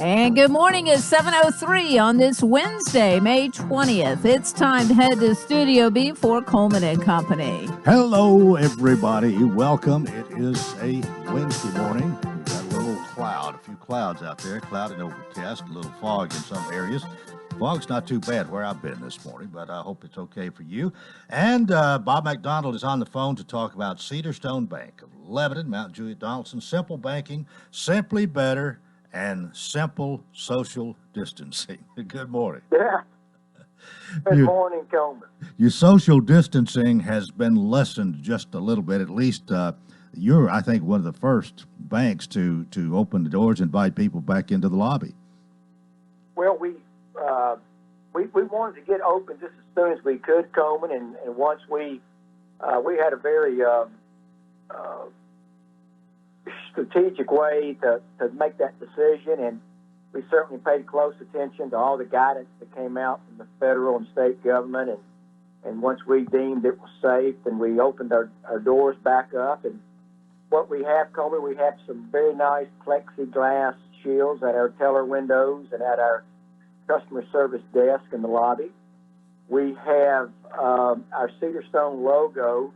And good morning. It's 7:03 on this Wednesday, May 20th. It's time to head to Studio B for Coleman and Company. Hello, everybody. Welcome. It is a Wednesday morning. We've got a little cloud, a few clouds out there, cloud and overcast, a little fog in some areas. Fog's not too bad where I've been this morning, but I hope it's okay for you. And Bob McDonald is on the phone to talk about Cedarstone Bank of Lebanon, Mount Juliet Donaldson. Simple banking, simply better, and simple social distancing. Good morning. Yeah. Good morning, Coleman. Your social distancing has been lessened just a little bit. At least you're, I think, one of the first banks to open the doors and invite people back into the lobby. Well, we wanted to get open just as soon as we could, Coleman, and once we had a very strategic way to make that decision, and we certainly paid close attention to all the guidance that came out from the federal and state government, and once we deemed it was safe, then we opened our doors back up. And what we have, Coleman, we have some very nice plexiglass shields at our teller windows and at our customer service desk in the lobby. We have our Cedarstone logo.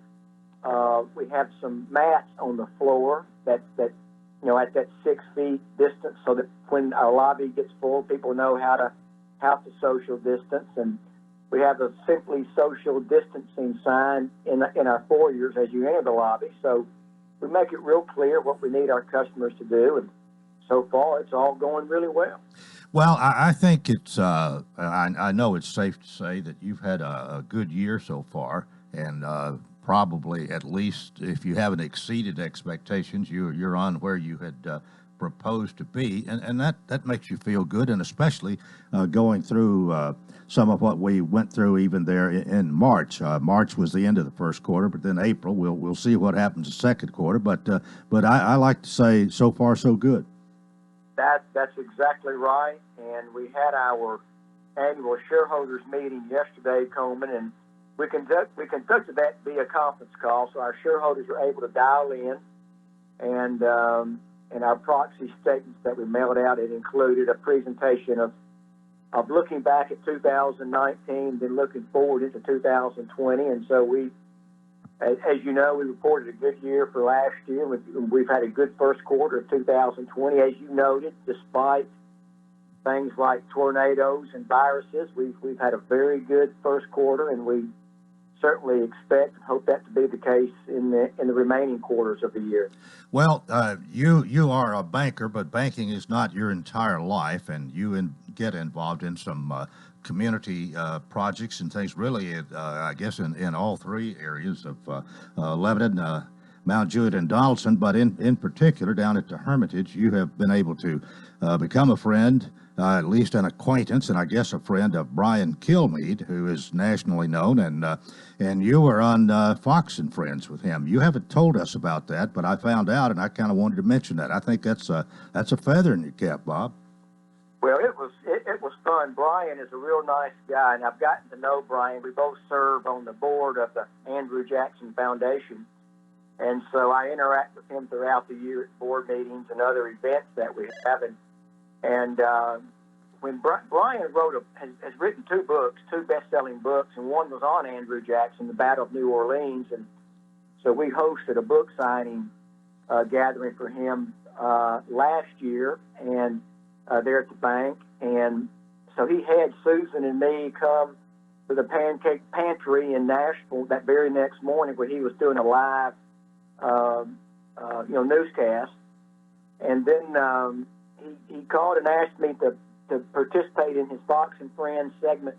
We have some mats on the floor that at that 6 feet distance, so that when our lobby gets full, people know how to social distance. And we have a simply social distancing sign in our foyers as you enter the lobby. So we make it real clear what we need our customers to do, and so far it's all going really well. Well, I think it's, I know it's safe to say that you've had a good year so far, and probably, at least if you haven't exceeded expectations, you're on where you had proposed to be, and that makes you feel good, and especially going through some of what we went through even there in March. March was the end of the first quarter, but then April, we'll see what happens the second quarter, but I like to say so far so good. That's exactly right, and we had our annual shareholders meeting yesterday, Coleman, and we conducted that via conference call, so our shareholders were able to dial in, and our proxy statements that we mailed out, it included a presentation of looking back at 2019, then looking forward into 2020, and so we, as you know, we reported a good year for last year. We've had a good first quarter of 2020, as you noted, despite things like tornadoes and viruses. We've had a very good first quarter, and we certainly expect and hope that to be the case in the remaining quarters of the year. Well, you are a banker, but banking is not your entire life, and you get involved in some community projects and things, really, I guess, in all three areas of Lebanon, Mount Juliet, and Donaldson, but in particular, down at the Hermitage, you have been able to become a friend, at least an acquaintance, and I guess a friend of Brian Kilmeade, who is nationally known, and you were on Fox and Friends with him. You haven't told us about that, but I found out, and I kind of wanted to mention that. I think that's a feather in your cap, Bob. Well, it was fun. Brian is a real nice guy, and I've gotten to know Brian. We both serve on the board of the Andrew Jackson Foundation, and so I interact with him throughout the year at board meetings and other events that we have. And when Brian has written two best-selling books, and one was on Andrew Jackson, The Battle of New Orleans, and so we hosted a book signing gathering for him last year, and there at the bank, and so he had Susan and me come to the Pancake Pantry in Nashville that very next morning, where he was doing a live, newscast, and then he called and asked me to participate in his Fox and Friends segment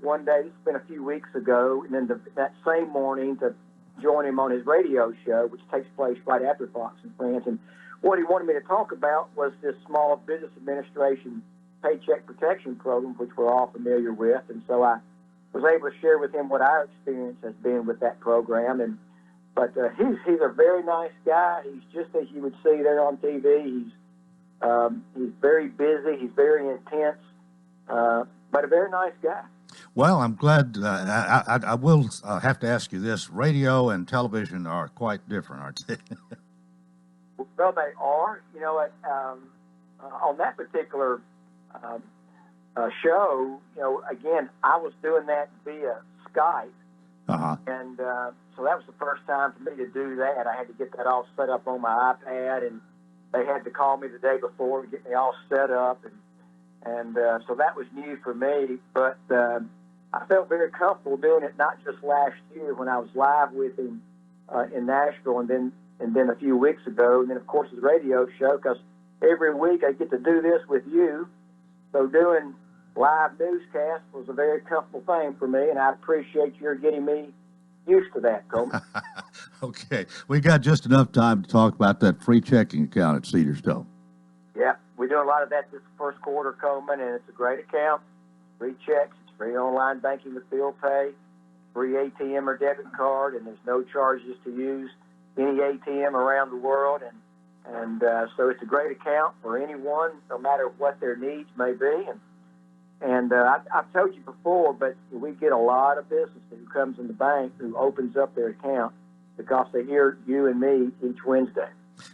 one day. It's been a few weeks ago, and then that same morning to join him on his radio show, which takes place right after Fox and Friends. And what he wanted me to talk about was this Small Business Administration Paycheck Protection Program, which we're all familiar with. And so I was able to share with him what our experience has been with that program. But he's a very nice guy. He's just as you would see there on TV. He's very busy. He's very intense, but a very nice guy. Well, I'm glad. I will have to ask you this. Radio and television are quite different, aren't they? Well, they are. You know, on that particular show, again, I was doing that via Skype. Uh-huh. And so that was the first time for me to do that. I had to get that all set up on my iPad, and they had to call me the day before and get me all set up. And so that was new for me. But I felt very comfortable doing it, not just last year when I was live with him in Nashville, and then a few weeks ago, and then, of course, his radio show, because every week I get to do this with you. So doing live newscast was a very comfortable thing for me, and I appreciate your getting me used to that, Coleman. Okay. We got just enough time to talk about that free checking account at Cedarstone. Yeah, we do a lot of that this first quarter, Coleman, and it's a great account. Free checks, it's free online banking with bill pay, free ATM or debit card, and there's no charges to use any ATM around the world. And so it's a great account for anyone, no matter what their needs may be. And I've told you before, but we get a lot of business who comes in the bank who opens up their account because they hear you and me each Wednesday.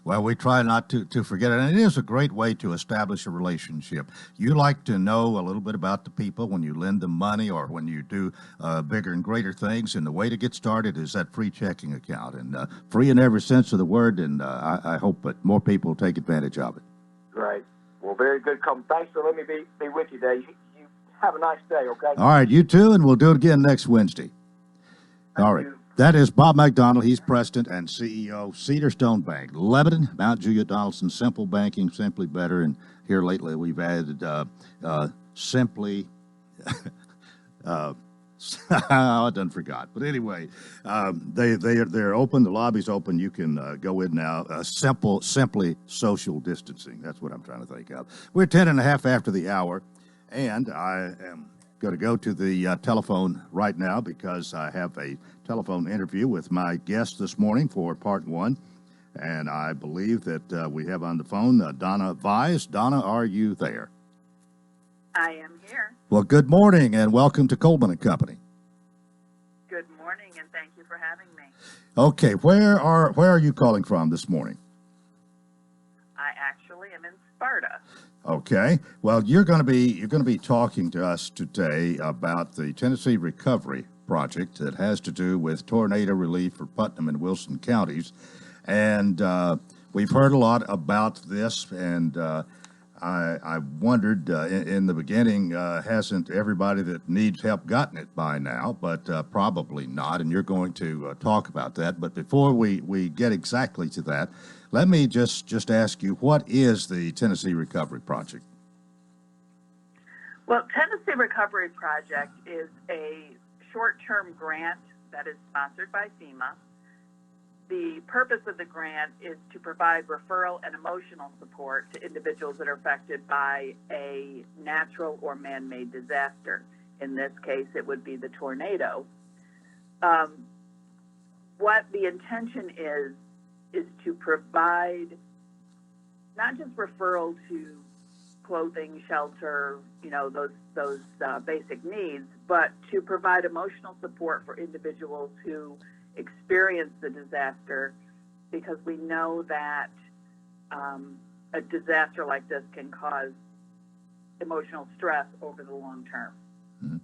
Well, we try not to forget it, and it is a great way to establish a relationship. You like to know a little bit about the people when you lend them money or when you do bigger and greater things, and the way to get started is that free checking account, and free in every sense of the word, and I hope that more people will take advantage of it. Great. Well, very good, Coleman. Thanks for letting me be with you today. You have a nice day, okay? All right, you too, and we'll do it again next Wednesday. All right. That is Bob McDonald. He's President and CEO, Cedarstone Bank, Lebanon, Mount Juliet, Donaldson, simple banking, simply better. And here lately we've added simply, I done forgot. But anyway, they're open. The lobby's open. You can go in now. Simply social distancing. That's what I'm trying to think of. We're 10 and a half after the hour, and I am going to go to the telephone right now because I have a telephone interview with my guest this morning for part one. And I believe that we have on the phone Donna Vise. Donna, are you there? I am here. Well, good morning and welcome to Coleman and Company. Good morning, and thank you for having me. Okay, where are you calling from this morning? I actually am in Sparta. Okay. Well, you're going to be talking to us today about the Tennessee Recovery Project that has to do with tornado relief for Putnam and Wilson counties, and we've heard a lot about this. And I wondered in the beginning, hasn't everybody that needs help gotten it by now? But probably not. And you're going to talk about that. But before we get exactly to that, let me just ask you, what is the Tennessee Recovery Project? Well, Tennessee Recovery Project is a short-term grant that is sponsored by FEMA. The purpose of the grant is to provide referral and emotional support to individuals that are affected by a natural or man-made disaster. In this case, it would be the tornado. What the intention is to provide not just referral to clothing, shelter, those basic needs, but to provide emotional support for individuals who experience the disaster, because we know that a disaster like this can cause emotional stress over the long term. Mm-hmm.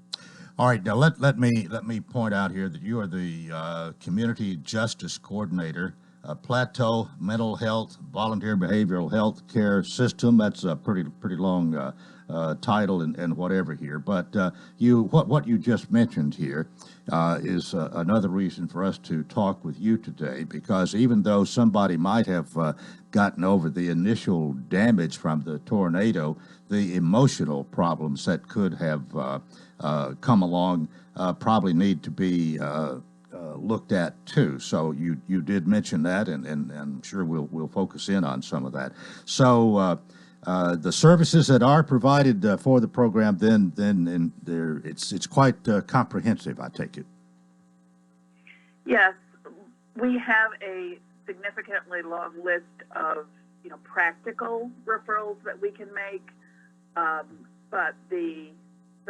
All right, now let me point out here that you are the Community Justice Coordinator, Plateau Mental Health Volunteer Behavioral Health Care System. That's a pretty long title and whatever here. But what you just mentioned here is another reason for us to talk with you today, because even though somebody might have gotten over the initial damage from the tornado, the emotional problems that could have come along probably need to be looked at too. So you did mention that, and I'm sure we'll focus in on some of that. So the services that are provided for the program, then it's quite comprehensive, I take it. Yes, we have a significantly long list of practical referrals that we can make, but the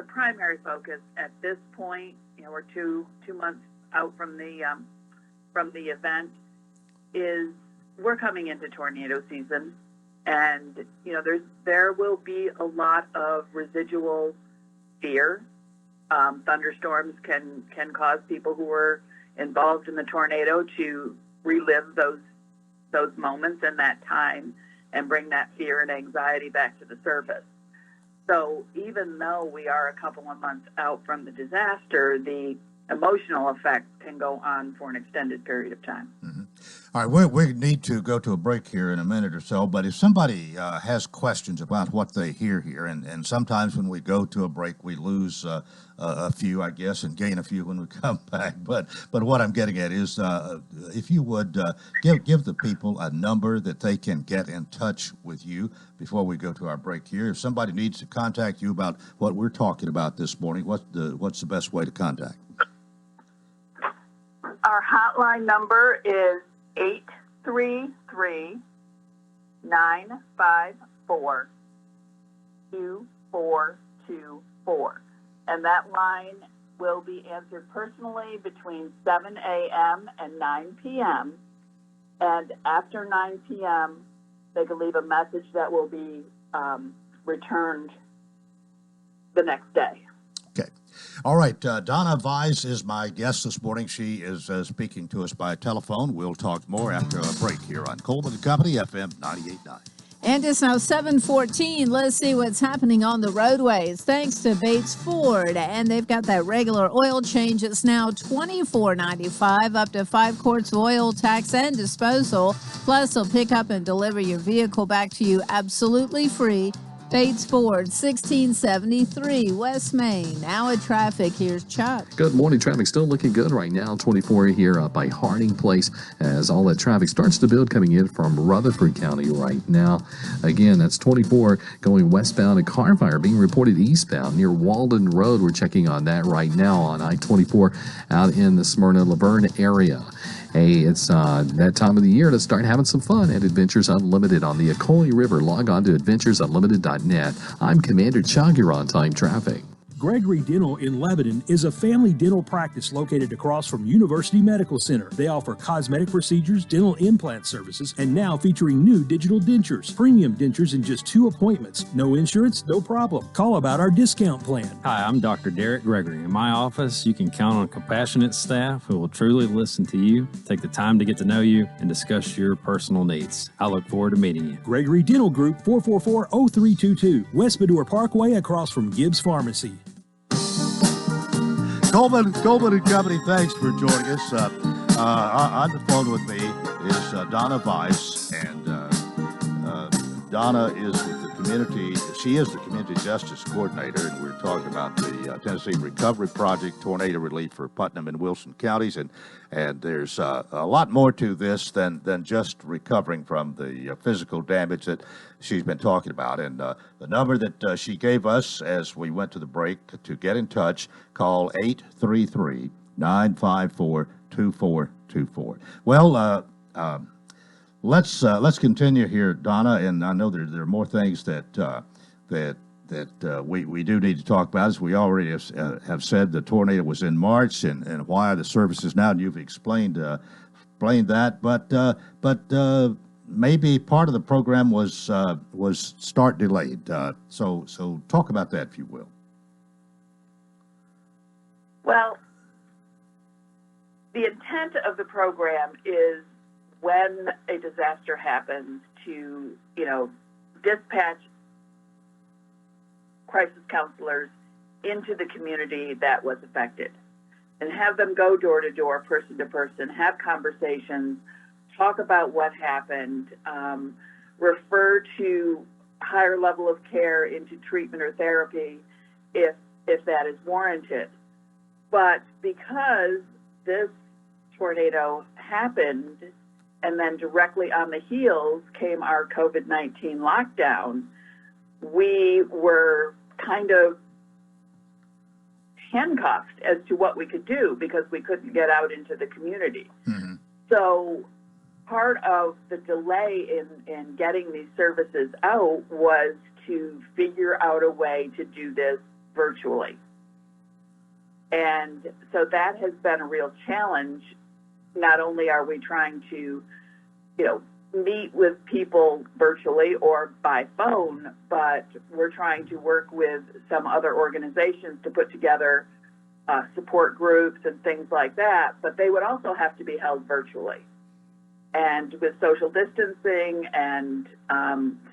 primary focus at this point, we're two months out from the event, is we're coming into tornado season, And, you know, there will be a lot of residual fear. Thunderstorms can cause people who were involved in the tornado to relive those moments and that time and bring that fear and anxiety back to the surface. So even though we are a couple of months out from the disaster, the emotional effects can go on for an extended period of time. Mm-hmm. All right, we need to go to a break here in a minute or so, but if somebody has questions about what they hear here, and sometimes when we go to a break, we lose a few, I guess, and gain a few when we come back. But what I'm getting at is if you would give the people a number that they can get in touch with you before we go to our break here. If somebody needs to contact you about what we're talking about this morning, what's the best way to contact? Our hotline number is 833-954-2424. And that line will be answered personally between 7 a.m. and 9 p.m. And after 9 p.m., they can leave a message that will be returned the next day. Okay. All right. Donna Vise is my guest this morning. She is speaking to us by telephone. We'll talk more after a break here on Coleman & Company, FM 98.9. And it's now 7:14. Let's see what's happening on the roadways. Thanks to Bates Ford. And they've got that regular oil change. It's now $24.95, up to 5 quarts of oil, tax, and disposal. Plus, they'll pick up and deliver your vehicle back to you absolutely free. Bates Ford, 1673 West Main. Now at traffic, here's Chuck. Good morning. Traffic still looking good right now. 24 here up by Harding Place as all that traffic starts to build coming in from Rutherford County right now. Again, that's 24 going westbound. A car fire being reported eastbound near Walden Road. We're checking on that right now on I-24 out in the Smyrna-Laverne area. Hey, it's that time of the year to start having some fun at Adventures Unlimited on the Oconee River. Log on to adventuresunlimited.net. I'm Commander Chuck. You're on time traffic. Gregory Dental in Lebanon is a family dental practice located across from University Medical Center. They offer cosmetic procedures, dental implant services, and now featuring new digital dentures. Premium dentures in just 2 appointments. No insurance, no problem. Call about our discount plan. Hi, I'm Dr. Derek Gregory. In my office, you can count on compassionate staff who will truly listen to you, take the time to get to know you, and discuss your personal needs. I look forward to meeting you. Gregory Dental Group, 444-0322, West Medore Parkway across from Gibbs Pharmacy. Coleman & Company, thanks for joining us. On the phone with me is Donna Vise, and Donna is with the community. She is the Community Justice Coordinator, and we're talking about the Tennessee Recovery Project, tornado relief for Putnam and Wilson counties, and there's a lot more to this than just recovering from the physical damage that she's been talking about. And the number that she gave us as we went to the break to get in touch, call 833-954-2424. Well, let's continue here, Donna. And I know there are more things that we do need to talk about. As we already have said, the tornado was in March, and why the services now. And you've explained that, but maybe part of the program was start delayed. So talk about that, if you will. Well, the intent of the program is when a disaster happens to, dispatch crisis counselors into the community that was affected and have them go door to door, person to person, have conversations, talk about what happened, refer to higher level of care into treatment or therapy if that is warranted. But because this tornado happened and then directly on the heels came our COVID-19 lockdown, we were kind of handcuffed as to what we could do because we couldn't get out into the community. Mm-hmm. So part of the delay in getting these services out was to figure out a way to do this virtually. And so that has been a real challenge. Not only are we trying to, meet with people virtually or by phone, but we're trying to work with some other organizations to put together support groups and things like that, but they would also have to be held virtually. And with social distancing and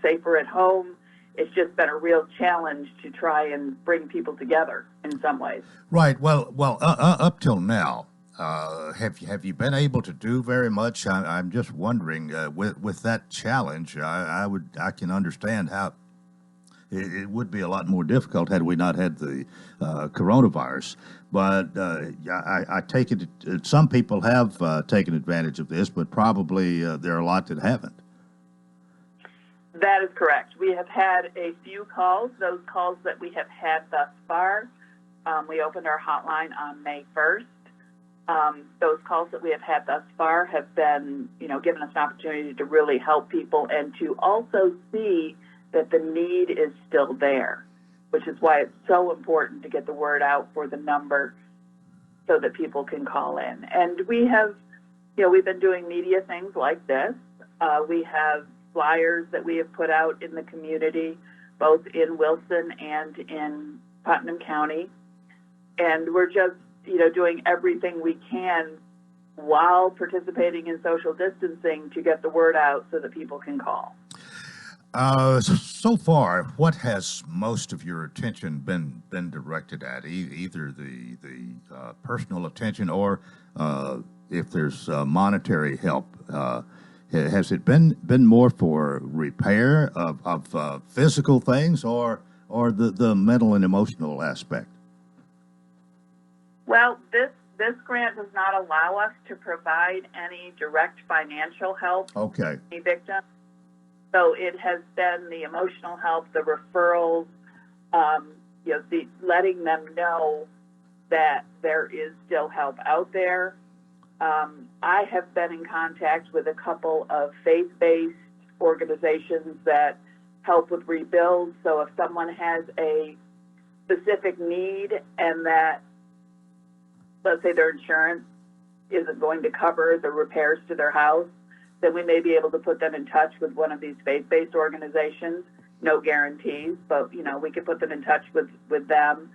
safer at home, it's just been a real challenge to try and bring people together in some ways. Right. Well, up till now, have you been able to do very much? I'm just wondering, with that challenge, I can understand how it would be a lot more difficult had we not had the coronavirus. But I take it some people have taken advantage of this, but probably there are a lot that haven't. That is correct. We have had a few calls. Those calls that we have had thus far, we opened our hotline on May 1st. Those calls that we have had thus far have been, given us an opportunity to really help people and to also see that the need is still there, which is why it's so important to get the word out for the number so that people can call in. And we have, we've been doing media things like this. We have flyers that we have put out in the community, both in Wilson and in Putnam County. And we're just, doing everything we can while participating in social distancing to get the word out so that people can call. So far, what has most of your attention been directed at? Either the personal attention or if there's monetary help. Has it been more for repair of physical things or the mental and emotional aspect? Well, this grant does not allow us to provide any direct financial help Okay. to any victim. So it has been the emotional help, the referrals, the letting them know that there is still help out there. I have been in contact with a couple of faith-based organizations that help with rebuild. So if someone has a specific need and that, let's say their insurance isn't going to cover the repairs to their house, then we may be able to put them in touch with one of these faith-based organizations. No guarantees, but we can put them in touch with them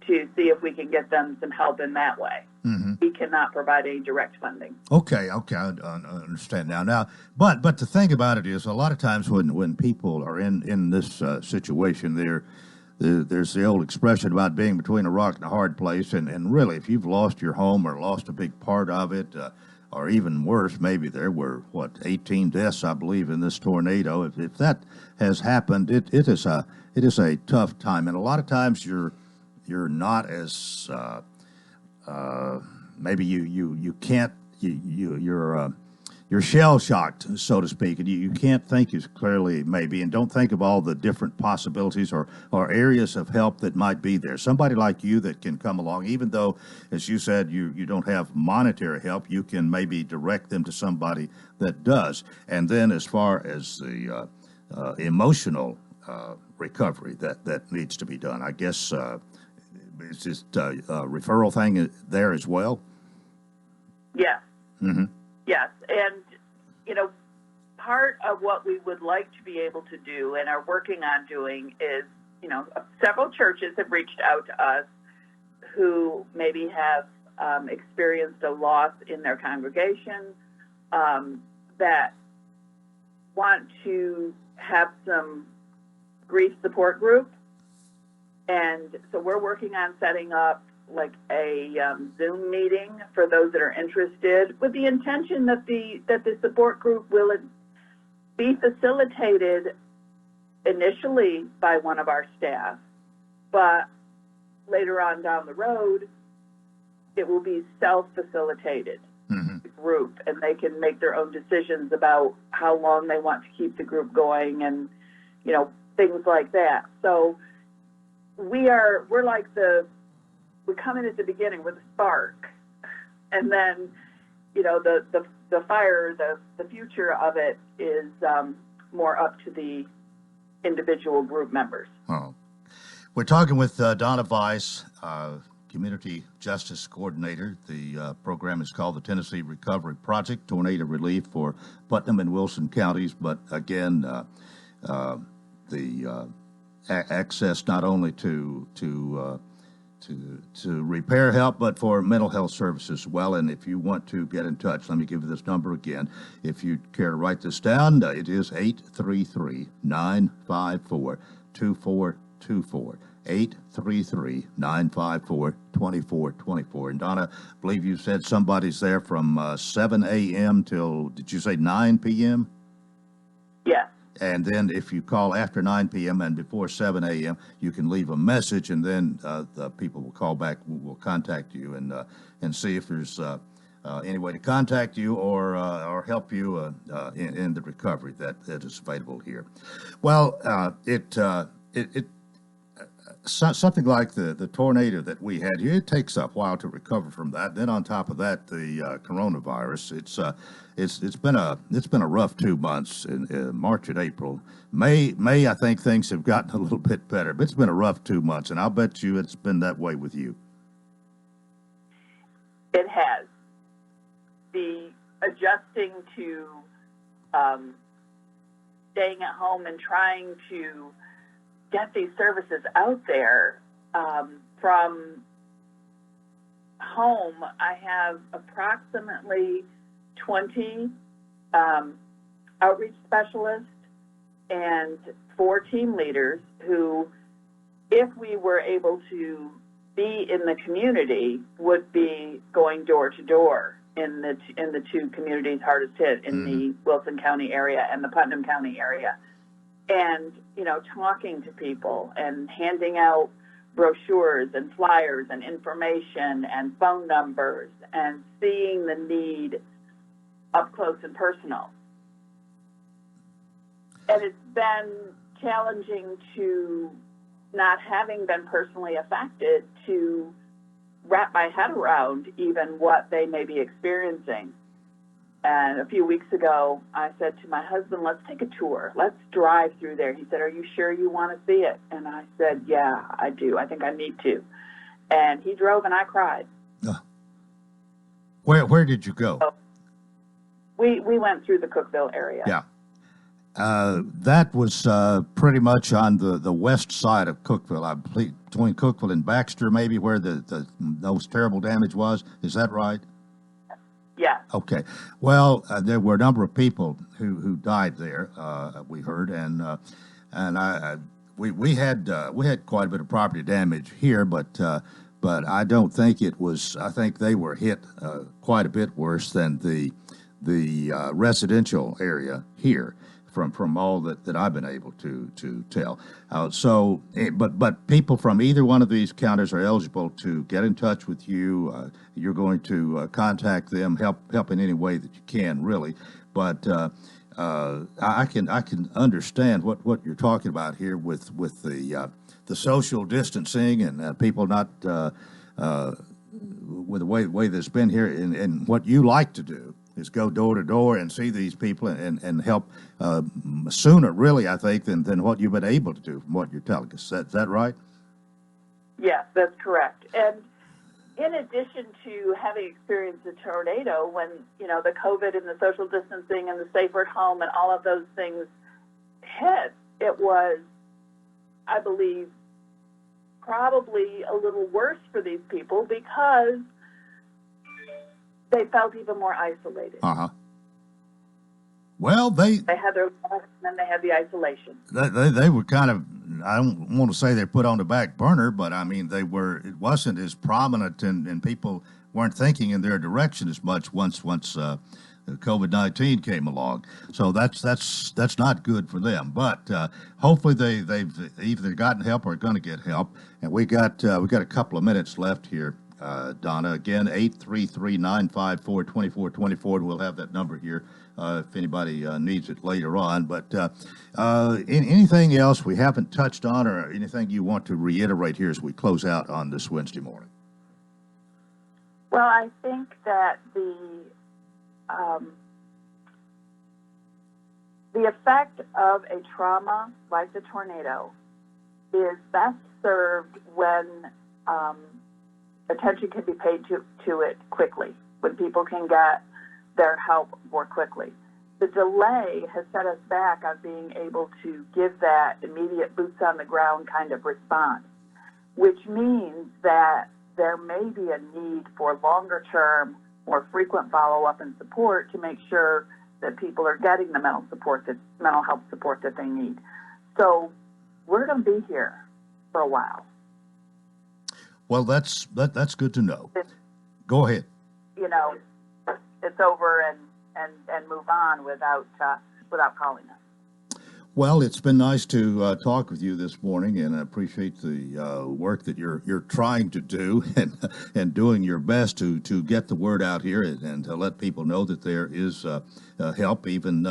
to see if we can get them some help in that way. Mm-hmm. We cannot provide any direct funding. Okay, I understand now. But the thing about it is, a lot of times when people are in this situation, there's the old expression about being between a rock and a hard place, and really, if you've lost your home or lost a big part of it, or even worse, maybe there were 18 deaths, I believe, in this tornado. If that has happened, it is a tough time, and a lot of times you're not as maybe you can't you're shell shocked, so to speak, and you can't think as clearly maybe, and don't think of all the different possibilities or areas of help that might be there. Somebody like you that can come along, even though, as you said, you don't have monetary help, you can maybe direct them to somebody that does. And then as far as the emotional recovery that needs to be done, I guess it's just a referral thing there as well? Yes. Mm-hmm. Yes, and part of what we would like to be able to do and are working on doing is, several churches have reached out to us who maybe have experienced a loss in their congregation that want to have some grief support group, and so we're working on setting up like a Zoom meeting for those that are interested, with the intention that the support group will be facilitated initially by one of our staff, but later on down the road, it will be self-facilitated group, and they can make their own decisions about how long they want to keep the group going, and things like that. So we're like we come in at the beginning with a spark, and then, the fire, the future of it is more up to the individual group members. Oh. We're talking with Donna Weiss, Community Justice Coordinator. The program is called the Tennessee Recovery Project, tornado relief for Putnam and Wilson counties. But again, the access not only to repair help, but for mental health services as well. And if you want to get in touch, let me give you this number again. If you care to write this down, it is 833-954-2424. 833-954-2424. And Donna, I believe you said somebody's there from 7 a.m. till, did you say 9 p.m.? Yes. And then if you call after 9 p.m. and before 7 a.m., you can leave a message, and then the people will call back, will contact you and see if there's any way to contact you or help you in the recovery that is available here. Well, something like the tornado that we had here, it takes a while to recover from that. Then on top of that, the coronavirus. It's been a rough 2 months in March and April. May I think things have gotten a little bit better, but it's been a rough 2 months, and I'll bet you it's been that way with you. It has. The adjusting to staying at home and trying to get these services out there from home. I have approximately 20 outreach specialists and 4 team leaders who, if we were able to be in the community, would be going door to door in the 2 communities hardest hit in the Wilson County area and the Putnam County area. And, talking to people and handing out brochures and flyers and information and phone numbers and seeing the need up close and personal. And it's been challenging to, not having been personally affected, to wrap my head around even what they may be experiencing. And a few weeks ago, I said to my husband, let's take a tour. Let's drive through there. He said, are you sure you want to see it? And I said, yeah, I do. I think I need to. And he drove and I cried. Where did you go? So we went through the Cookeville area. Yeah. That was pretty much on the west side of Cookeville, I believe, between Cookeville and Baxter, maybe, where the most terrible damage was. Is that right? Yeah. Okay. Well, there were a number of people who died there. We heard, and we had quite a bit of property damage here, but I don't think it was. I think they were hit quite a bit worse than the residential area here. From all that I've been able to tell. But people from either one of these counties are eligible to get in touch with you. You're going to contact them, help in any way that you can, really. But I can understand what you're talking about here with the social distancing and people not with the way that's been here, and what you like to do is go door to door and see these people and help sooner, really, I think, than what you've been able to do from what you're telling us. Is that right? Yes, that's correct. And in addition to having experienced a tornado, when, the COVID and the social distancing and the safer at home and all of those things hit, it was, I believe, probably a little worse for these people because they felt even more isolated. Well, they had their lives and then they had the isolation. They were kind of, I don't want to say they're put on the back burner, but I mean it wasn't as prominent, and people weren't thinking in their direction as much once COVID-19 came along. So that's not good for them. But hopefully they've either gotten help or are going to get help. And we got a couple of minutes left here. Donna, again, 833-954-2424. We'll have that number here if anybody needs it later on. But anything else we haven't touched on, or anything you want to reiterate here as we close out on this Wednesday morning? Well, I think that the effect of a trauma like the tornado is best served when attention can be paid to it quickly, when people can get their help more quickly. The delay has set us back on being able to give that immediate boots on the ground kind of response, which means that there may be a need for longer term, more frequent follow-up and support to make sure that people are getting the mental health support that they need. So we're going to be here for a while. Well, that's good to know. Go ahead. It's over and move on without calling us. Well, it's been nice to talk with you this morning, and I appreciate the work that you're trying to do and doing your best to get the word out here and to let people know that there is help, even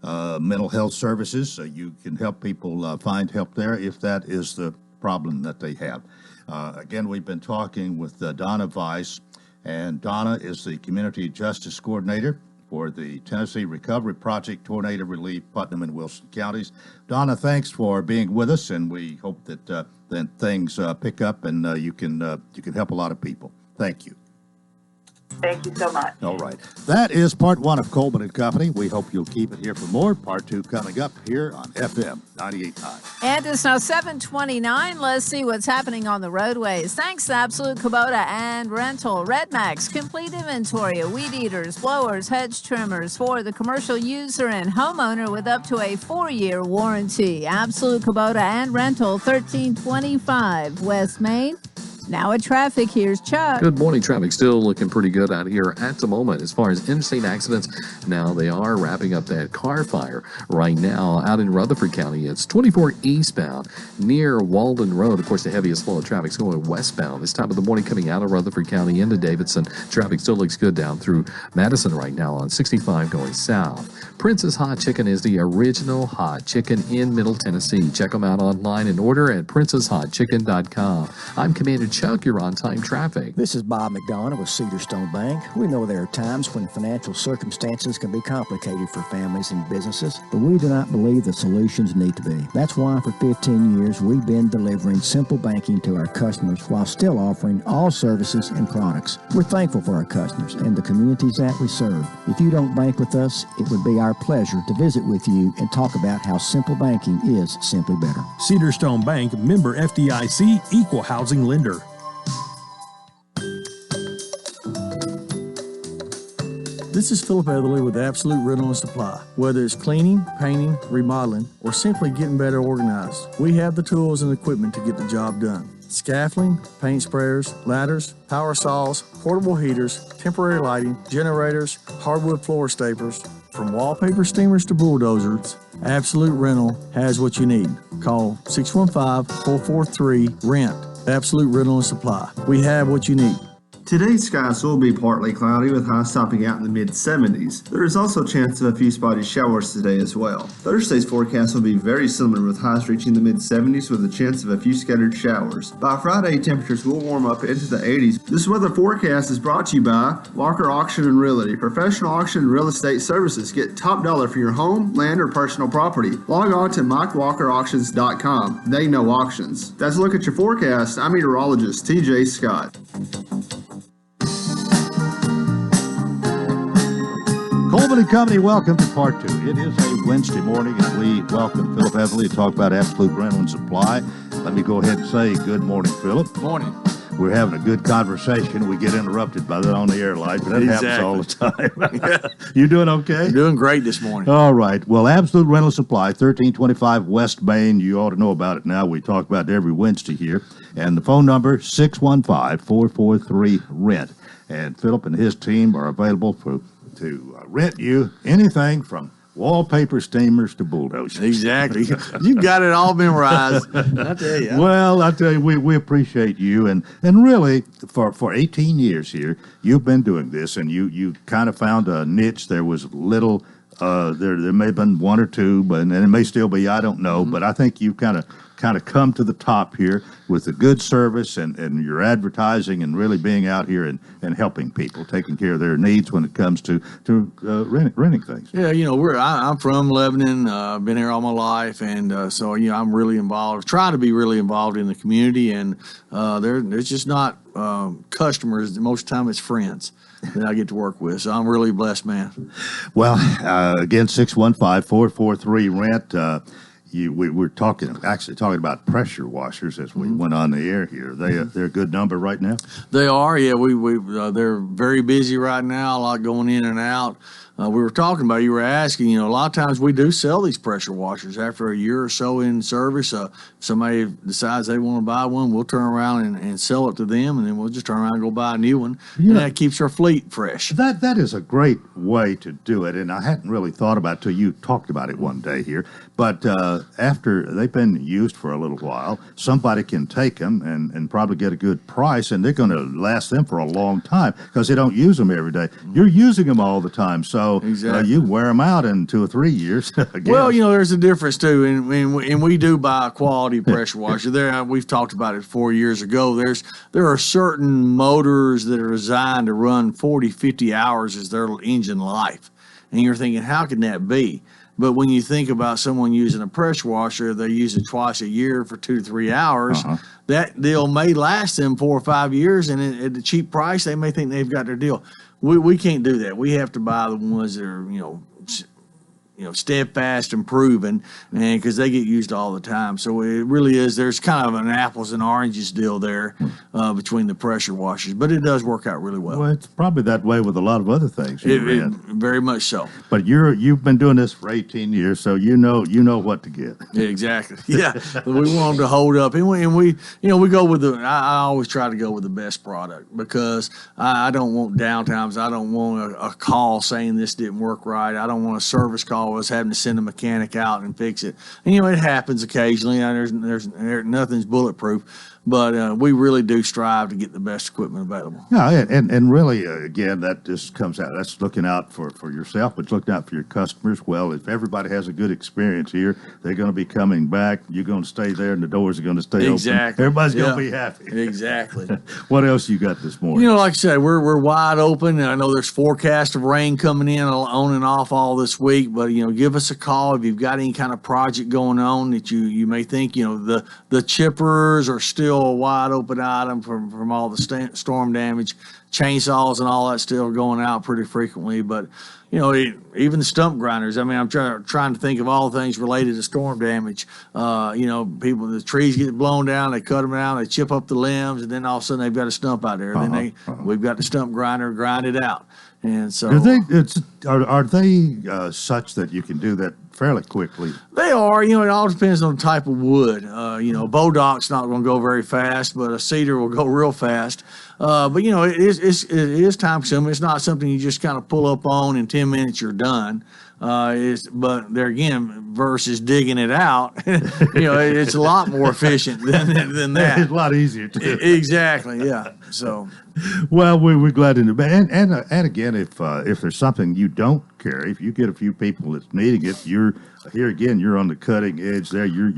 mental health services. So you can help people find help there if that is the problem that they have. Again, we've been talking with Donna Weiss, and Donna is the Community Justice Coordinator for the Tennessee Recovery Project Tornado Relief, Putnam and Wilson counties. Donna, thanks for being with us, and we hope that things pick up and you can help a lot of people. Thank you. Thank you so much. All right. That is part one of Coleman and Company. We hope you'll keep it here for more. Part two coming up here on FM 98.9. And it's now 7:29. Let's see what's happening on the roadways. Thanks to Absolute Kubota and Rental. Redmax, complete inventory of weed eaters, blowers, hedge trimmers for the commercial user and homeowner with up to a 4-year warranty. Absolute Kubota and Rental, 1325 West Main. Now at traffic, here's Chuck. Good morning. Traffic still looking pretty good out here at the moment. As far as interstate accidents, now they are wrapping up that car fire right now out in Rutherford County. It's 24 eastbound near Walden Road. Of course, the heaviest flow of traffic is going westbound. This time of the morning coming out of Rutherford County into Davidson. Traffic still looks good down through Madison right now on 65 going south. Prince's Hot Chicken is the original hot chicken in Middle Tennessee. Check them out online and order at princeshotchicken.com. I'm Commander Chuck, you're on time traffic. This is Bob McDonough with Cedar Stone Bank. We know there are times when financial circumstances can be complicated for families and businesses, but we do not believe the solutions need to be. That's why for 15 years we've been delivering simple banking to our customers while still offering all services and products. We're thankful for our customers and the communities that we serve. If you don't bank with us, it would be our pleasure to visit with you and talk about how simple banking is simply better. Cedar Stone Bank, member FDIC, equal housing lender. This is Philip Etherly with Absolute Rental and Supply. Whether it's cleaning, painting, remodeling, or simply getting better organized, we have the tools and equipment to get the job done. Scaffolding, paint sprayers, ladders, power saws, portable heaters, temporary lighting, generators, hardwood floor staplers, from wallpaper steamers to bulldozers, Absolute Rental has what you need. Call 615-443-RENT. Absolute Rental and Supply. We have what you need. Today's skies will be partly cloudy with highs topping out in the mid-70s. There is also a chance of a few spotty showers today as well. Thursday's forecast will be very similar with highs reaching the mid-70s with a chance of a few scattered showers. By Friday, temperatures will warm up into the 80s. This weather forecast is brought to you by Walker Auction and Realty. Professional auction and real estate services. Get top dollar for your home, land, or personal property. Log on to MikeWalkerAuctions.com. They know auctions. That's a look at your forecast. I'm meteorologist TJ Scott. Coleman and Company, welcome to part two. It is a Wednesday morning, and we welcome Philip Etherly to talk about Absolute Rental and Supply. Let me go ahead and say good morning, Philip. Morning. We're having a good conversation. We get interrupted by that on the air light, but that happens all the time. You doing okay? Doing great this morning. All right. Well, Absolute Rental Supply, 1325 West Main. You ought to know about it now. We talk about it every Wednesday here. And the phone number, 615-443-RENT. And Philip and his team are available to rent you anything from wallpaper steamers to bulldozers. Exactly. You got it all memorized. I tell you. Well, I tell you, we appreciate you, and really for 18 years here, you've been doing this, and you kind of found a niche. There was little. There may have been one or two, and it may still be. I don't know, but I think you kind of come to the top here with a good service and your advertising and really being out here and helping people, taking care of their needs when it comes to renting things. Yeah, I'm from Lebanon. I've been here all my life, and so I'm really involved. Try to be really involved in the community, and there's just not customers. Most of the time it's friends that I get to work with. So I'm really blessed, man. Well, again, 615-443-RENT. We're talking about pressure washers as we went on the air here. They're a good number right now. They are, yeah. They're very busy right now. A lot going in and out. We were talking about, you were asking, a lot of times we do sell these pressure washers after a year or so in service. Somebody decides they want to buy one, we'll turn around and sell it to them, and then we'll just turn around and go buy a new one. And that keeps our fleet fresh. That is a great way to do it, and I hadn't really thought about it till you talked about it one day here. But after they've been used for a little while, somebody can take them and probably get a good price, and they're going to last them for a long time because they don't use them every day. You're using them all the time, so you wear them out in 2 or 3 years. Well, there's a difference too, and we do buy a quality pressure washer. We've talked about it 4 years ago. There are certain motors that are designed to run 40, 50 hours as their engine life, and you're thinking, how can that be? But when you think about someone using a pressure washer, they use it twice a year for 2 to 3 hours. That deal may last them 4 or 5 years, and at a cheap price, they may think they've got their deal. We can't do that. We have to buy the ones that are, steadfast and proven, and because they get used all the time. So it really is, there's kind of an apples and oranges deal there between the pressure washers, but it does work out really well. Well, it's probably that way with a lot of other things. Very much so. But you've been doing this for 18 years, so you know what to get. Yeah, exactly. Yeah, we want them to hold up, and we go with I always try to go with the best product because I don't want downtimes. I don't want a call saying this didn't work right. I don't want a service call was having to send a mechanic out and fix it. And it happens occasionally. There's nothing's bulletproof, but we really do strive to get the best equipment available. Yeah, and really, again, that just comes out. That's looking out for yourself, but looking out for your customers. Well, if everybody has a good experience here, they're going to be coming back. You're going to stay there, and the doors are going to stay open. Everybody's going to be happy. Exactly. What else you got this morning? Like I said, we're wide open. And I know there's forecast of rain coming in on and off all this week, but give us a call if you've got any kind of project going on that you may think the chippers are still a wide open item from all the storm damage. Chainsaws and all that still going out pretty frequently, but even the stump grinders. I mean, I'm trying to think of all things related to storm damage. The trees get blown down, they cut them down, they chip up the limbs, and then all of a sudden they've got a stump out there. Then we've got the stump grinder, grind it out. And so, are they such that you can do that fairly quickly? They are. It all depends on the type of wood. Bodoc's not going to go very fast, but a cedar will go real fast. But it is time consuming. It's not something you just kind of pull up on in 10 minutes you're done. But there again, versus digging it out, it's a lot more efficient than that. It's a lot easier to do. Exactly. Yeah. So. Well, we're glad to know. And again, if there's something you don't carry, if you get a few people that's needing it, you're on the cutting edge there. You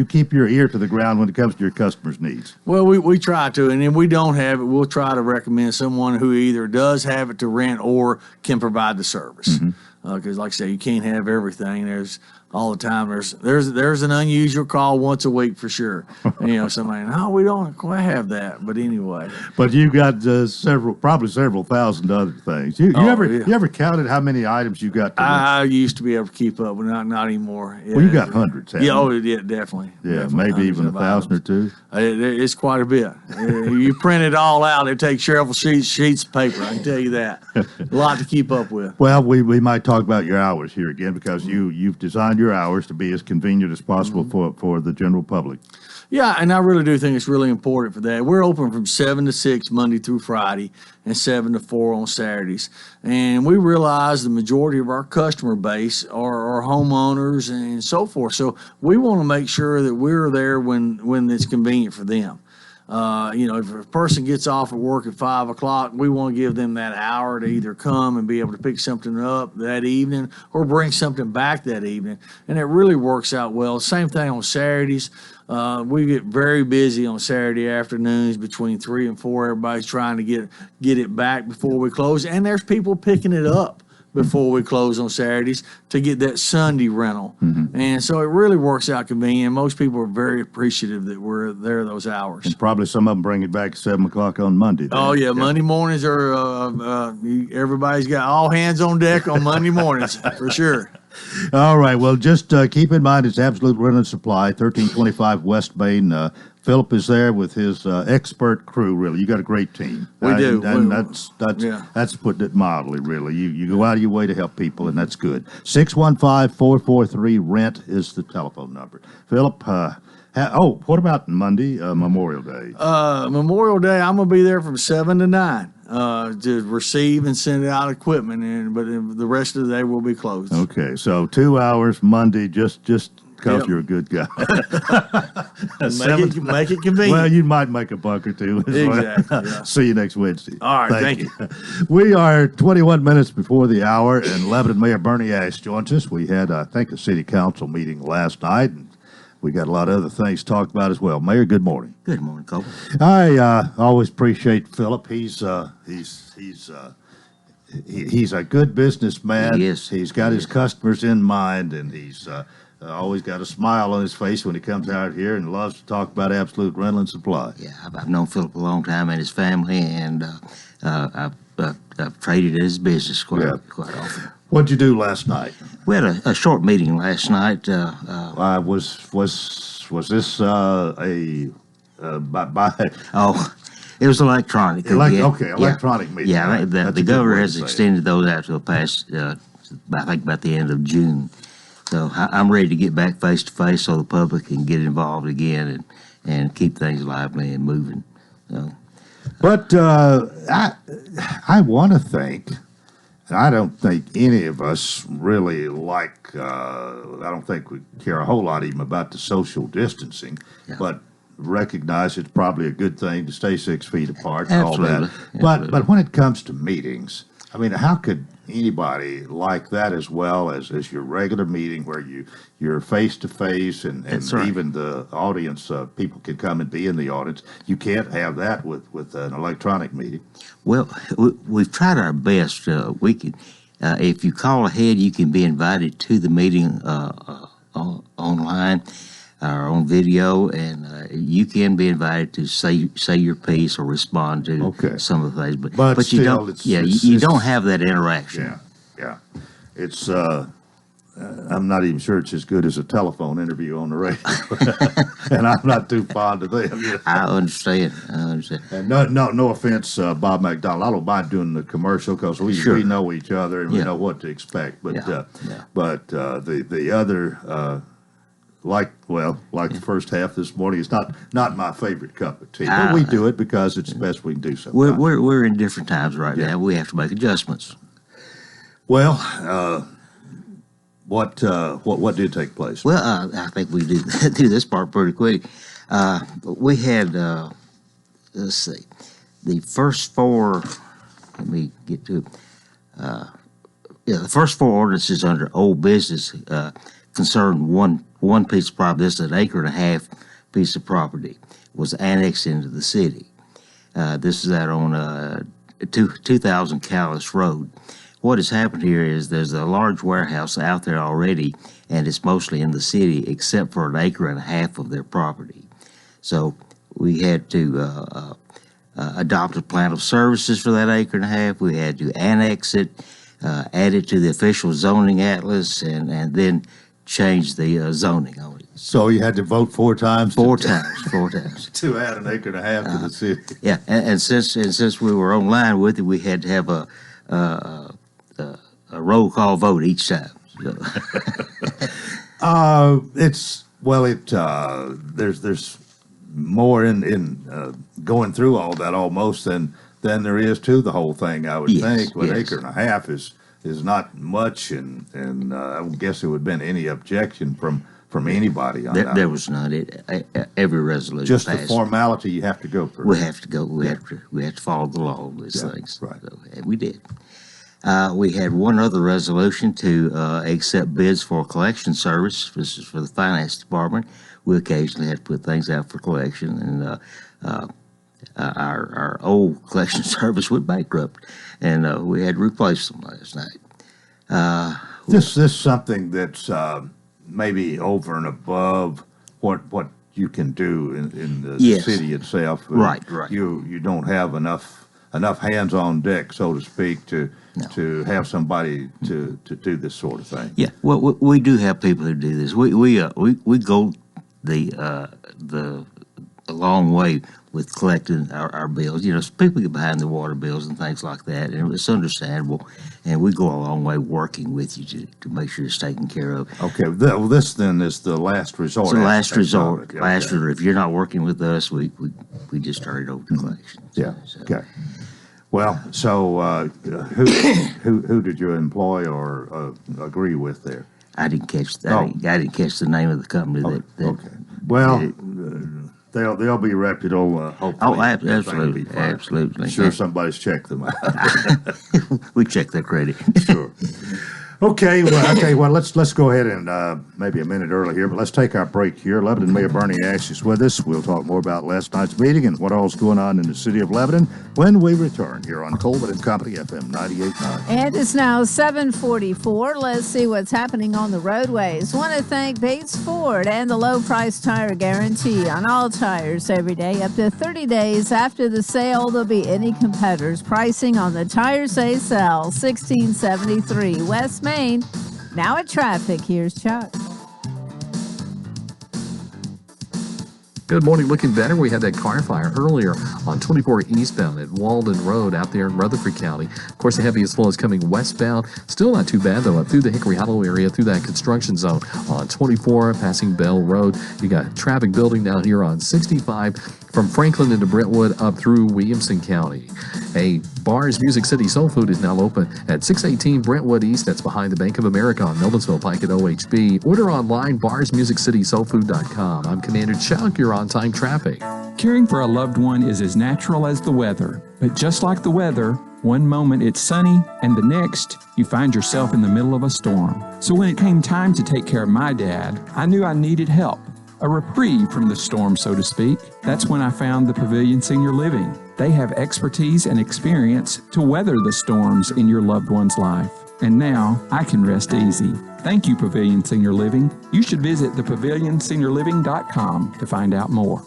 keep your ear to the ground when it comes to your customers' needs. Well, we try to, and if we don't have it, we'll try to recommend someone who either does have it to rent or can provide the service. Because, like I say, you can't have everything. There's all the time. There's an unusual call once a week for sure. Somebody, no, we don't quite have that. But anyway. But you got probably several thousand other things. You ever counted how many items you got? I used to be able to keep up, but not anymore. Well, you got hundreds. Yeah, definitely. Yeah, maybe even 1,000 or two. It's quite a bit. You print it all out. It takes several sheets of paper. I can tell you that. A lot to keep up with. Well, we might talk about your hours here again because you've designed your hours to be as convenient as possible for the general public. Yeah, and I really do think it's really important for that. We're open from 7 to 6 Monday through Friday and 7 to 4 on Saturdays. And we realize the majority of our customer base are homeowners and so forth. So we want to make sure that we're there when it's convenient for them. If a person gets off at work at 5 o'clock, we want to give them that hour to either come and be able to pick something up that evening or bring something back that evening. And it really works out well. Same thing on Saturdays. We get very busy on Saturday afternoons between 3 and 4. Everybody's trying to get it back before we close. And there's people picking it up before we close on Saturdays to get that Sunday rental. And so it really works out convenient. Most people are very appreciative that we're there those hours. And probably some of them bring it back at 7 o'clock on Monday. then. Oh yeah, Monday mornings are everybody's got all hands on deck on Monday mornings for sure. All right. Well, just keep in mind it's Absolute Rental and Supply, 1325 West Main. Philip is there with his expert crew. Really, you got a great team. We do. And Yeah. that's putting it mildly. Really, you go out of your way to help people, and that's good. 615-443-RENT is the telephone number. Philip. What about Monday, Memorial Day? Memorial Day, I'm gonna be there from 7 to 9 to receive and send out equipment, but the rest of the day will be closed. Okay, so 2 hours Monday, just because Yep. you're a good guy. Make it convenient. Well, you might make a buck or two. As well. Exactly, yeah. See you next Wednesday. All right, thank you. We are 21 minutes before the hour, and Lebanon Mayor Bernie Ash joins us. We had, I think, a city council meeting last night, and we got a lot of other things to talk about as well. Mayor, good morning. Good morning, Coleman. I always appreciate Philip. He's a good businessman. He is. He's got his customers in mind, and he's always got a smile on his face when he comes out here and loves to talk about Absolute Rental and Supply. Yeah, I've known Philip a long time and his family, and I've traded his business quite often. What'd you do last night? We had a short meeting last night. Was this by? Oh, it was electronic. Electronic meeting. Yeah, right? the governor has extended those out to past, I think, about the end of June. So I'm ready to get back face to face so the public can get involved again and keep things lively and moving. So. But I want to think, and I don't think any of us really like, I don't think we care a whole lot even about the social distancing, but recognize it's probably a good thing to stay 6 feet apart and all that. But when it comes to meetings, I mean, how could anybody like that as well as your regular meeting where you're face to face and even the audience, people can come and be in the audience. You can't have that with an electronic meeting. Well, we've tried our best. We can, if you call ahead, you can be invited to the meeting online or on video, and you can be invited to say your piece or respond to some of the things. But still, you don't. You don't have that interaction. Yeah. It's I'm not even sure it's as good as a telephone interview on the radio, and I'm not too fond of them. I understand. And no offense, Bob McDonald. I don't mind doing the commercial because we know each other and we know what to expect. But the other. Like the first half this morning, it's not my favorite cup of tea. But we do it because it's the best we can do sometimes. We're in different times right now. We have to make adjustments. Well, what did take place? Well, I think we do this part pretty quick. We had let's see, the first four. Let me get to it. The first four ordinances under old business concerned one piece of property. This is an acre and a half piece of property was annexed into the city. This is out on 2000 Callis Road. What has happened here is there's a large warehouse out there already, and it's mostly in the city except for an acre and a half of their property. So we had to adopt a plan of services for that acre and a half. We had to annex it, add it to the official zoning atlas, and then change the zoning on it. So you had to vote four times? Four times. To add an acre and a half to the city. Yeah, and since we were online with it, we had to have a roll call vote each time. So. There's more in going through all that almost than there is to the whole thing, I would think. But acre and a half is not much, and I would guess there would have been any objection from anybody on that. There was not. Every resolution just passed. The formality you have to go through. We have to go. We have to follow the law of these things. Right. So, and we did. We had one other resolution to accept bids for collection service. This is for the finance department. We occasionally have to put things out for collection, and our old collection service went bankrupt, and we had to replace them last night. This is something that's maybe over and above what you can do in the Yes. city itself. Right. You don't have enough hands on deck, so to speak, to have somebody to do this sort of thing. Yeah, well, we do have people who do this. We go the a long way with collecting our bills. People get behind the water bills and things like that, and it's understandable. And we go a long way working with you to make sure it's taken care of. Okay, this then is the last resort. It's the last resort. Okay. Last resort. If you're not working with us, we just turn it over to collections. Yeah. So. Okay. Well, so who did you employ or agree with there? I didn't catch that. I didn't catch the name of the company. Okay. Well, they'll be reputable. Hopefully. Oh, absolutely, absolutely. Sure, somebody's checked them out. We check their credit. Sure. Okay, well, I tell you what, let's go ahead and maybe a minute early here, but let's take our break here. Lebanon Mayor Bernie Ash is with us. We'll talk more about last night's meeting and what all's going on in the city of Lebanon when we return here on Coleman and Company FM 98.9. And it's now 7:44. Let's see what's happening on the roadways. Want to thank Bates Ford and the low price tire guarantee on all tires every day. Up to 30 days after the sale, there'll be any competitors pricing on the tires they sell. 1673 West Main. Now at traffic, here's Chuck. Good morning. Looking better. We had that car fire earlier on 24 eastbound at Walden Road out there in Rutherford County. Of course, the heaviest flow is coming westbound. Still not too bad, though, up through the Hickory Hollow area, through that construction zone on 24, passing Bell Road. You got traffic building down here on 65 from Franklin into Brentwood up through Williamson County. A Bars Music City Soul Food is now open at 618 Brentwood East. That's behind the Bank of America on Milledgeville Pike at OHB. Order online, barsmusiccitysoulfood.com. I'm Commander Chuck. You're on time traffic. Caring for a loved one is as natural as the weather. But just like the weather, one moment it's sunny, and the next, you find yourself in the middle of a storm. So when it came time to take care of my dad, I knew I needed help. A reprieve from the storm, so to speak. That's when I found the Pavilion Senior Living. They have expertise and experience to weather the storms in your loved one's life. And now I can rest easy. Thank you, Pavilion Senior Living. You should visit thepavilionseniorliving.com to find out more.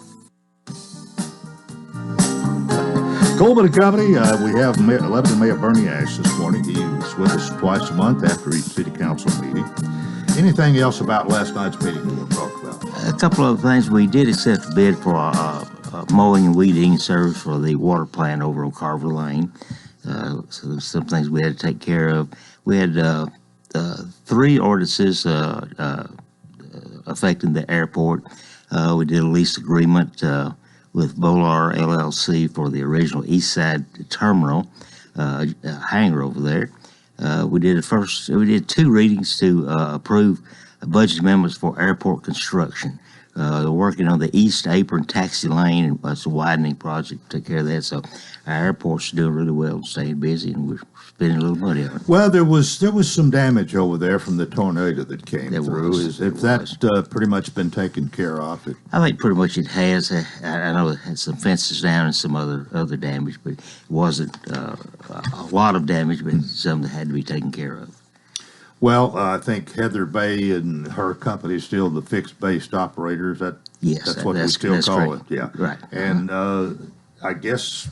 Coleman and Company, we have Lebanon Mayor Bernie Ash this morning. He was with us twice a month after each city council meeting. Anything else about last night's meeting we want to talk about? A couple of things. We did accept a bid for mowing and weeding service for the water plant over on Carver Lane. So there's some things we had to take care of. We had 3 ordinances affecting the airport. We did a lease agreement with Bolar LLC for the original East Side Terminal hangar over there. We did 2 readings to approve budget amendments for airport construction. They're working on the East Apron Taxi Lane, and it's a widening project to take care of that. So our airport's doing really well and staying busy, and we're spending a little money on it. Well, there was some damage over there from the tornado that came through. If that's pretty much been taken care of? I think pretty much it has. I know it had some fences down and some other damage, but it wasn't a lot of damage, but some that had to be taken care of. Well, I think Heather Bay and her company is still the fixed-based operators. That's what we still call it. Yeah, right. And I guess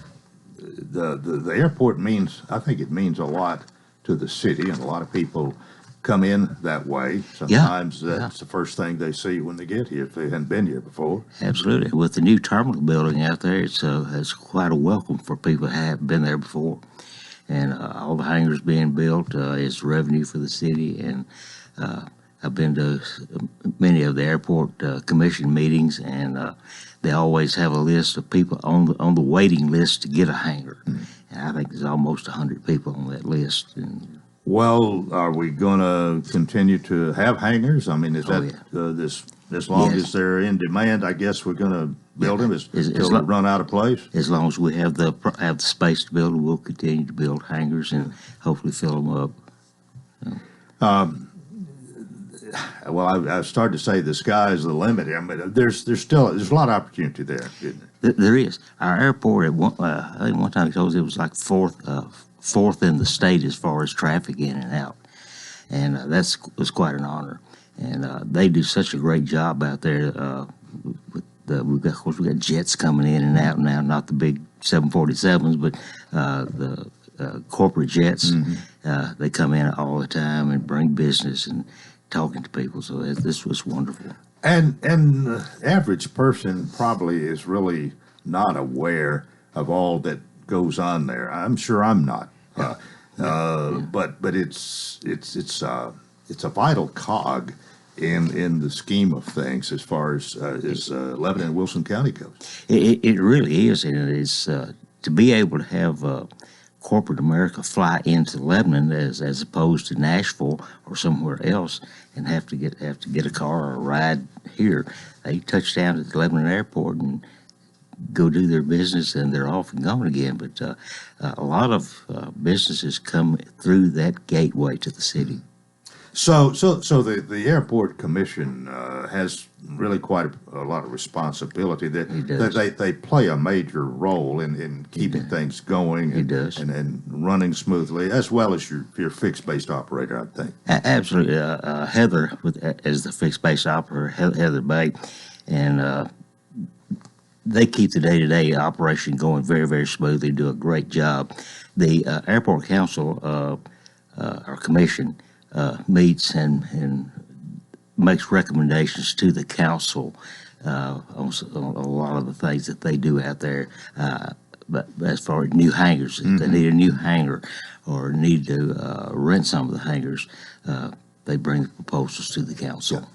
the airport means. I think it means a lot to the city, and a lot of people come in that way. Sometimes that's the first thing they see when they get here if they hadn't been here before. Absolutely. With the new terminal building out there, it's quite a welcome for people who haven't been there before. And all the hangars being built is revenue for the city. And I've been to many of the airport commission meetings, and they always have a list of people on the waiting list to get a hangar. Mm-hmm. And I think there's almost 100 people on that list. And, well, are we going to continue to have hangars? I mean, is as long as they're in demand, I guess we're going to build them until they run out of place? As long as we have the space to build them, we'll continue to build hangars and hopefully fill them up. Well, I started to say the sky is the limit. I mean, there's a lot of opportunity there, isn't there? There is. Our airport, I think one time he told us it was like fourth in the state as far as traffic in and out. and that was quite an honor. And they do such a great job out there. Of course, we got jets coming in and out now, not the big 747s, but the corporate jets. They come in all the time and bring business and talking to people. So this was wonderful. And the average person probably is really not aware of all that goes on there. I'm sure I'm not. But it's a vital cog in the scheme of things as far as Lebanon and Wilson County goes. It really is, and it's to be able to have corporate America fly into Lebanon as opposed to Nashville or somewhere else and have to get a car or a ride here. They touch down at the Lebanon airport and go do their business, and they're off and gone again. But a lot of businesses come through that gateway to the city. So the airport commission has really quite a lot of responsibility. They play a major role in keeping things going and running smoothly, as well as your fixed base operator, I think. Absolutely, Heather as the fixed base operator, Heather Bay, and they keep the day-to-day operation going very, very smoothly. Do a great job. The airport council, our commission, meets and makes recommendations to the council on a lot of the things that they do out there. But as far as new hangars, if they need a new hangar or need to rent some of the hangars, they bring the proposals to the council. Yeah.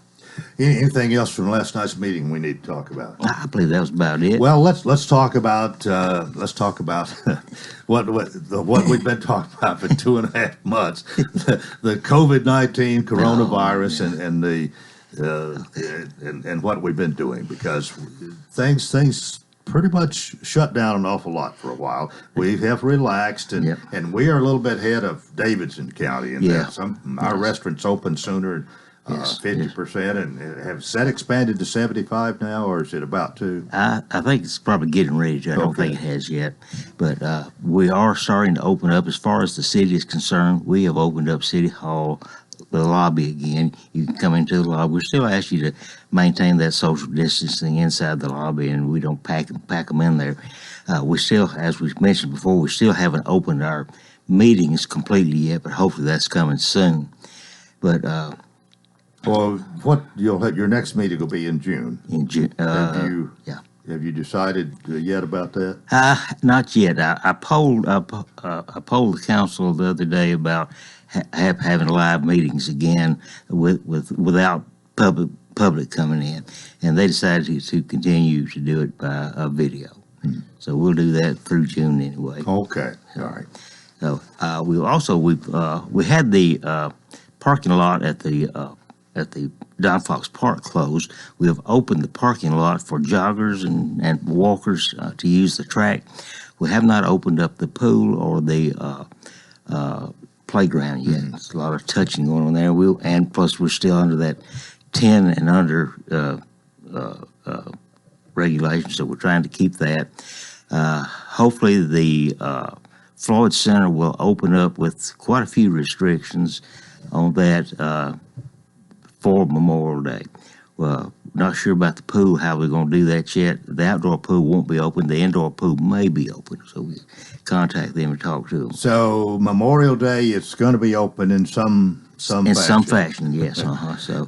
Anything else from last night's meeting we need to talk about? I believe that was about it. Well, let's talk about what we've been talking about for 2.5 months, the COVID-19 coronavirus and what we've been doing, because things pretty much shut down an awful lot for a while. We have relaxed, and we are a little bit ahead of Davidson County in that. Our restaurants open sooner. 50%, and have that expanded to 75 now, or is it about to? I think it's probably getting ready to. I don't think it has yet, but we are starting to open up. As far as the city is concerned, we have opened up City Hall, the lobby again. You can come into the lobby. We still ask you to maintain that social distancing inside the lobby, and we don't pack them in there. We still, as we mentioned before, we still haven't opened our meetings completely yet, but hopefully that's coming soon. But well, your next meeting will be in June. In June, Have you decided yet about that? Not yet. I polled the council the other day about having live meetings again without public coming in, and they decided to continue to do it by a video. So we'll do that through June anyway. Okay, all right. So we had the parking lot at the Don Fox Park closed. We have opened the parking lot for joggers and walkers to use the track. We have not opened up the pool or the playground yet. There's a lot of touching going on there. And plus we're still under that 10 and under regulations, so we're trying to keep that. Hopefully the Floyd Center will open up with quite a few restrictions on that for Memorial Day. Well, not sure about the pool, how we're going to do that yet. The outdoor pool won't be open. The indoor pool may be open, so we contact them and talk to them. So Memorial Day, it's going to be open in some fashion. Some fashion, yes. So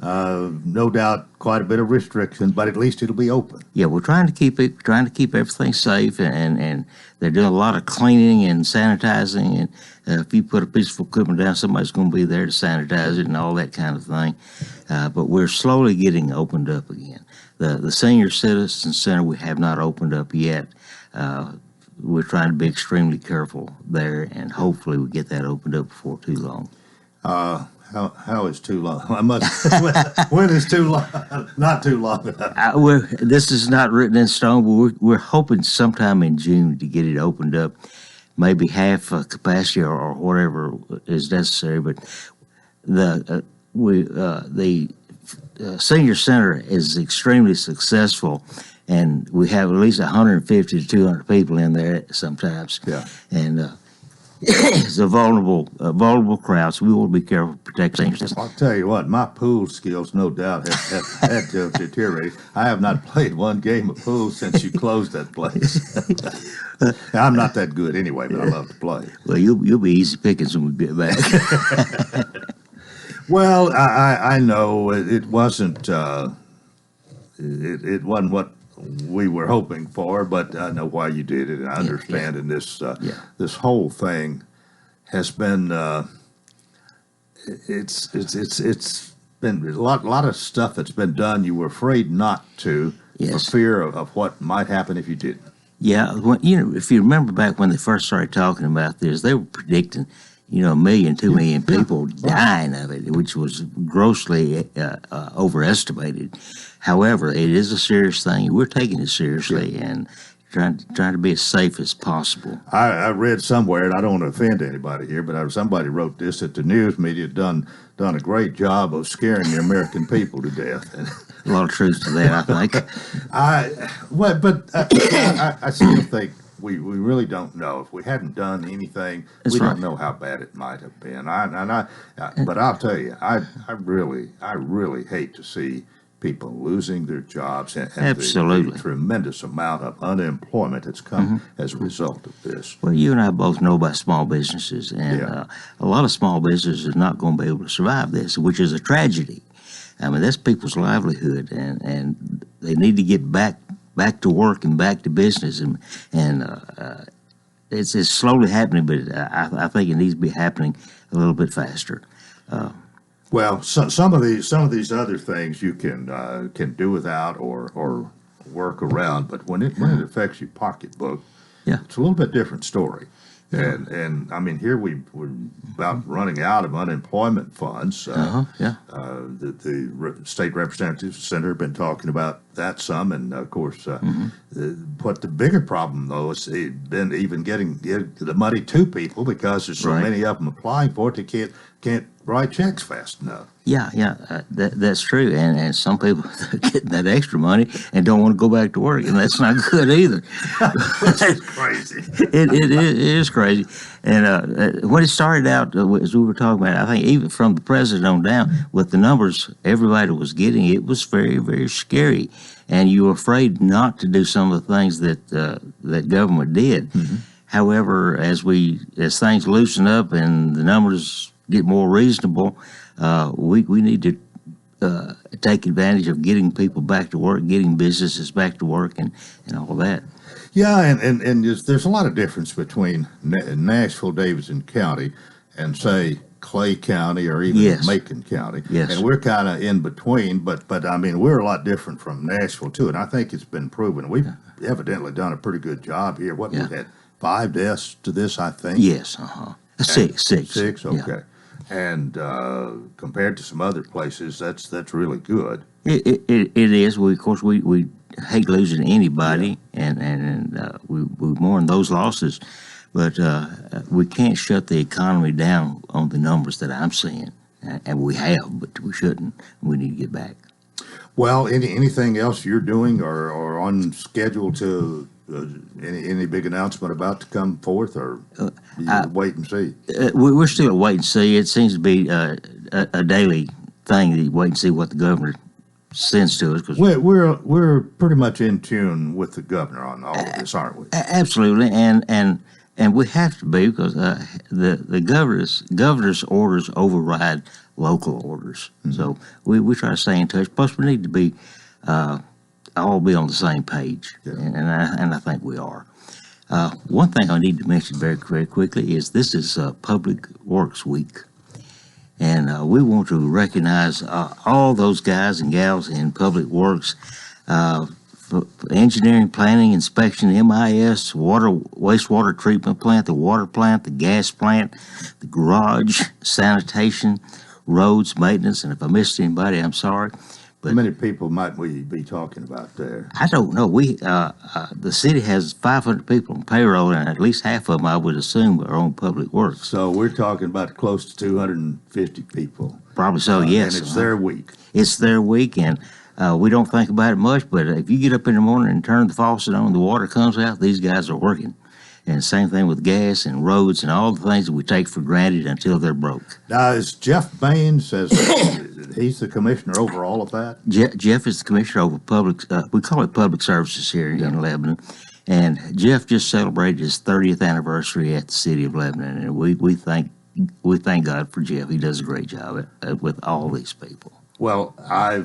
no doubt, quite a bit of restriction, but at least it'll be open. Yeah, we're trying to keep everything safe, and they're doing a lot of cleaning and sanitizing. And if you put a piece of equipment down, somebody's going to be there to sanitize it and all that kind of thing. But we're slowly getting opened up again. The Senior Citizen Center we have not opened up yet. We're trying to be extremely careful there, and hopefully we get that opened up before too long. How is too long? When is too long? Not too long. This is not written in stone, but we're hoping sometime in June to get it opened up, maybe half capacity or whatever is necessary. But the senior center is extremely successful, and we have at least 150 to 200 people in there sometimes. Yeah. And It's a vulnerable crowd, so we want to be careful to protect seniors. I'll tell you what, my pool skills no doubt have had to deteriorate. I have not played one game of pool since you closed that place. I'm not that good anyway, but I love to play. Well, you'll be easy pickings when we get back. Well, I know it wasn't it wasn't what we were hoping for, but I know why you did it. And I understand. And this whole thing has been it's been a lot of stuff that's been done. You were afraid not to for fear of what might happen if you didn't. Yeah, if you remember back when they first started talking about this, they were predicting, 1 million, 2 million people dying of it, which was grossly overestimated. However, it is a serious thing. We're taking it seriously and trying to be as safe as possible. I read somewhere, and I don't want to offend anybody here, but somebody wrote this, that the news media done a great job of scaring the American people to death. A lot of truth to that, I think. I still think we really don't know. If we hadn't done anything, we don't know how bad it might have been. But I'll tell you, I really hate to see people losing their jobs and the tremendous amount of unemployment that's come as a result of this. Well, you and I both know about small businesses, and a lot of small businesses are not going to be able to survive this, which is a tragedy. I mean, that's people's livelihood, and they need to get back to work and back to business, and it's slowly happening, but I think it needs to be happening a little bit faster. Well, some of these other things you can do without or work around, but when it affects your pocketbook, it's a little bit different story. And I mean, here we're about running out of unemployment funds. The state representative center have been talking about that some, and of course, but the bigger problem though is been even getting the money to people, because there's so many of them applying for it, they can't write checks fast enough. That's true, and some people are getting that extra money and don't want to go back to work, and that's not good either. It's crazy. It is crazy. And when it started out, as we were talking about, I think even from the president on down, with the numbers everybody was getting, it was very, very scary, and you were afraid not to do some of the things that government did. However, as things loosen up and the numbers get more reasonable, we need to take advantage of getting people back to work, getting businesses back to work, and all that. Yeah, and there's a lot of difference between Nashville, Davidson County, and say Clay County or even Macon County. And we're kind of in between, but I mean, we're a lot different from Nashville too, and I think it's been proven. We've evidently done a pretty good job here. We had 5 deaths to this, I think. Yes, Six. 6, okay. And compared to some other places, that's really good. It is. Of course, we hate losing anybody, and we mourn those losses, but we can't shut the economy down on the numbers that I'm seeing, and we have, but we shouldn't. We need to get back. Well, anything else you're doing or on schedule to any big announcement about to come forth, or you wait and see? We're still wait and see. It seems to be a daily thing that you wait and see what the governor sends to us. Cause we're pretty much in tune with the governor on all of this, aren't we? Absolutely, and we have to be, because the governor's orders override local orders. So we try to stay in touch. Plus, we need to be all be on the same page, and I think we are. One thing I need to mention very, very quickly is this is Public Works Week, and we want to recognize all those guys and gals in public works, for engineering, planning, inspection, MIS, wastewater treatment plant, the water plant, the gas plant, the garage, sanitation, roads, maintenance, and if I missed anybody, I'm sorry. But how many people might we be talking about there? I don't know. The city has 500 people on payroll, and at least half of them, I would assume, are on public works. So we're talking about close to 250 people. Probably so, yes. And it's their week. It's their week, and we don't think about it much, but if you get up in the morning and turn the faucet on, the water comes out, these guys are working. And same thing with gas and roads and all the things that we take for granted until they're broke. Now, is Jeff Baines, he's the commissioner over all of that? Jeff is the commissioner over we call it public services here in Lebanon. And Jeff just celebrated his 30th anniversary at the city of Lebanon, and we thank God for Jeff. He does a great job with all these people. Well, I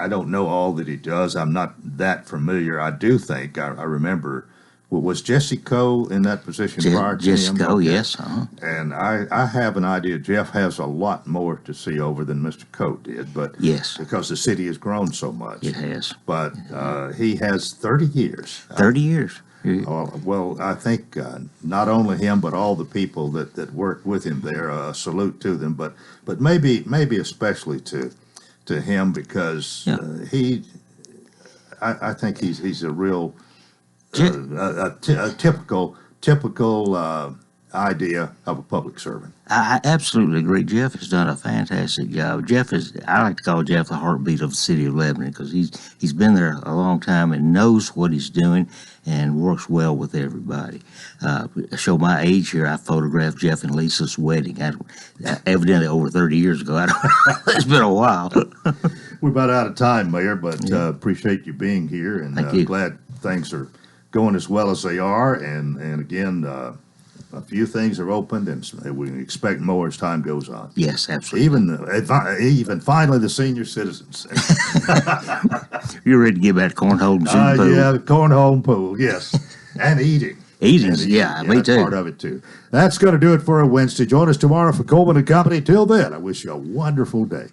don't know all that he does. I'm not that familiar. I do think I remember. Was Jesse Coe in that position prior to Jesse him? Coe, Okay. yes. And I have an idea Jeff has a lot more to see over than Mr. Coe did, but yes, because the city has grown so much. It has. But he has 30 years. 30 years. Well, I think not only him, but all the people that work with him there, salute to them, but maybe especially to him, because I think he's a real a typical idea of a public servant. I absolutely agree. Jeff has done a fantastic job. I like to call Jeff the heartbeat of the city of Lebanon, because he's been there a long time and knows what he's doing and works well with everybody. I show my age here. I photographed Jeff and Lisa's wedding. Evidently over 30 years ago. It's been a while. We're about out of time, Mayor, but appreciate you being here, and glad things are going as well as they are. And again, a few things are opened, and we can expect more as time goes on. Yes, absolutely. Even finally, the senior citizens. You're ready to get back to cornhole and shooting pool? Yeah, the cornhole and pool, yes. And eating. Me too. Part of it, too. That's going to do it for a Wednesday. Join us tomorrow for Coleman & Company. Till then, I wish you a wonderful day.